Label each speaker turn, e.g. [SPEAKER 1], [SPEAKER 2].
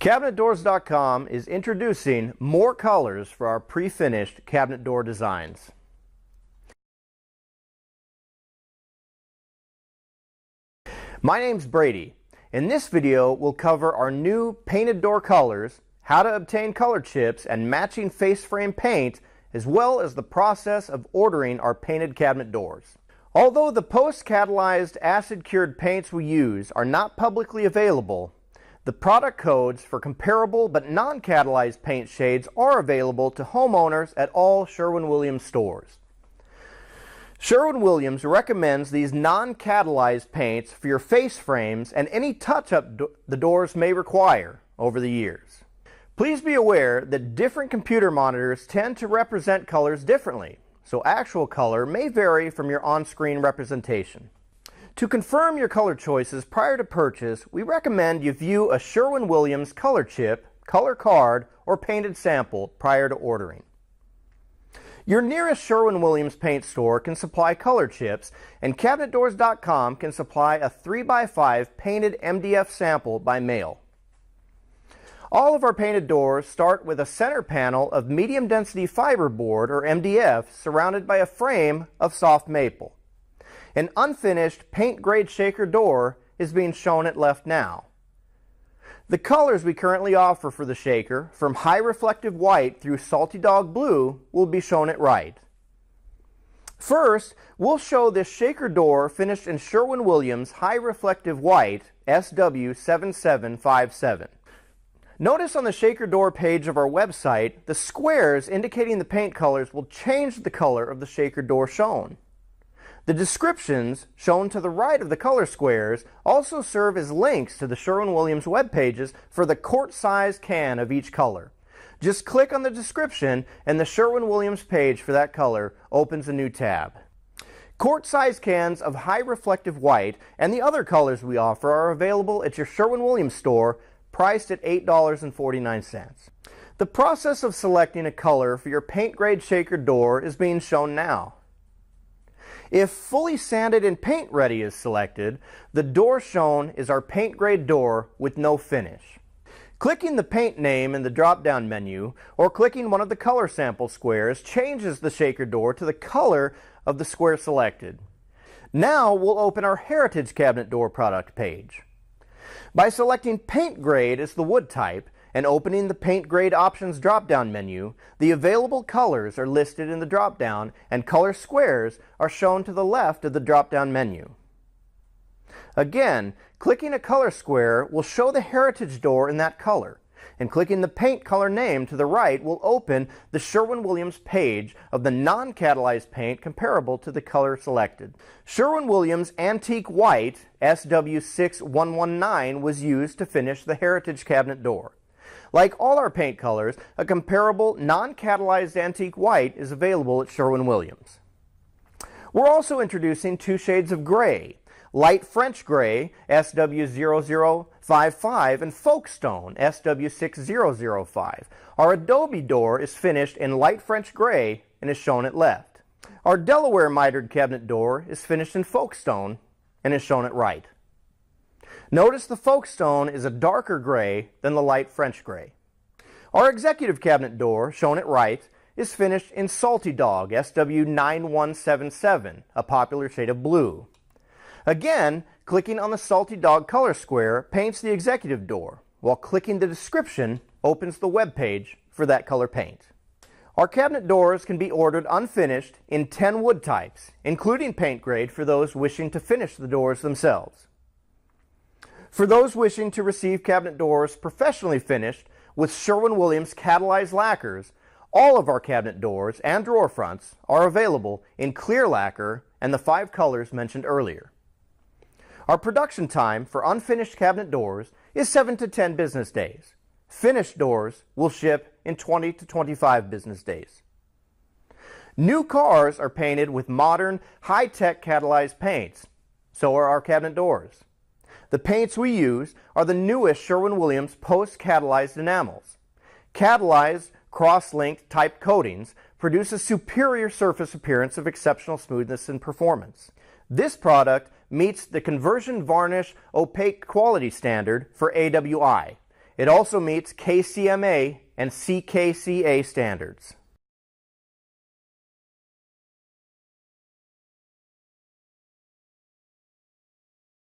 [SPEAKER 1] Cabinetdoors.com is introducing more colors for our pre-finished cabinet door designs. My name's Brady. In this video, we'll cover our new painted door colors, how to obtain color chips and matching face frame paint, as well as the process of ordering our painted cabinet doors. Although the post-catalyzed acid-cured paints we use are not publicly available, the product codes for comparable but non-catalyzed paint shades are available to homeowners at all Sherwin-Williams stores. Sherwin-Williams recommends these non-catalyzed paints for your face frames and any touch-up the doors may require over the years. Please be aware that different computer monitors tend to represent colors differently, so actual color may vary from your on-screen representation. To confirm your color choices prior to purchase, we recommend you view a Sherwin-Williams color chip, color card, or painted sample prior to ordering. Your nearest Sherwin-Williams paint store can supply color chips, and Cabinetdoors.com can supply a 3x5 painted MDF sample by mail. All of our painted doors start with a center panel of Medium Density Fiberboard, or MDF, surrounded by a frame of soft maple. An unfinished paint-grade shaker door is being shown at left now. The colors we currently offer for the shaker, from high reflective white through salty dog blue, will be shown at right. First, we'll show this shaker door finished in Sherwin-Williams high reflective white SW7757. Notice on the shaker door page of our website, the squares indicating the paint colors will change the color of the shaker door shown. The descriptions, shown to the right of the color squares, also serve as links to the Sherwin-Williams web pages for the quart-size can of each color. Just click on the description and the Sherwin-Williams page for that color opens a new tab. Quart-size cans of high reflective white and the other colors we offer are available at your Sherwin-Williams store, priced at $8.49. The process of selecting a color for your paint-grade shaker door is being shown now. If fully sanded and paint ready is selected, the door shown is our paint grade door with no finish. Clicking the paint name in the drop-down menu or clicking one of the color sample squares changes the shaker door to the color of the square selected. Now we'll open our Heritage Cabinet Door product page. By selecting paint grade as the wood type and opening the Paint Grade Options drop-down menu, the available colors are listed in the drop-down and color squares are shown to the left of the drop-down menu. Again, clicking a color square will show the Heritage door in that color, and clicking the paint color name to the right will open the Sherwin-Williams page of the non-catalyzed paint comparable to the color selected. Sherwin-Williams Antique White SW6119 was used to finish the Heritage Cabinet Door. Like all our paint colors, a comparable non-catalyzed antique white is available at Sherwin-Williams. We're also introducing two shades of gray, light French gray SW0055 and Folkestone SW6005. Our adobe door is finished in light French gray and is shown at left. Our Delaware mitered cabinet door is finished in Folkestone and is shown at right. Notice the Folkestone is a darker gray than the light French gray. Our executive cabinet door, shown at right, is finished in Salty Dog SW9177, a popular shade of blue. Again, clicking on the Salty Dog color square paints the executive door, while clicking the description opens the web page for that color paint. Our cabinet doors can be ordered unfinished in 10 wood types, including paint grade for those wishing to finish the doors themselves. For those wishing to receive cabinet doors professionally finished with Sherwin-Williams catalyzed lacquers, all of our cabinet doors and drawer fronts are available in clear lacquer and the 5 colors mentioned earlier. Our production time for unfinished cabinet doors is 7 to 10 business days. Finished doors will ship in 20 to 25 business days. New cars are painted with modern, high-tech catalyzed paints. So are our cabinet doors. The paints we use are the newest Sherwin-Williams post-catalyzed enamels. Catalyzed, cross-linked type coatings produce a superior surface appearance of exceptional smoothness and performance. This product meets the conversion varnish opaque quality standard for AWI It also meets KCMA and CKCA standards.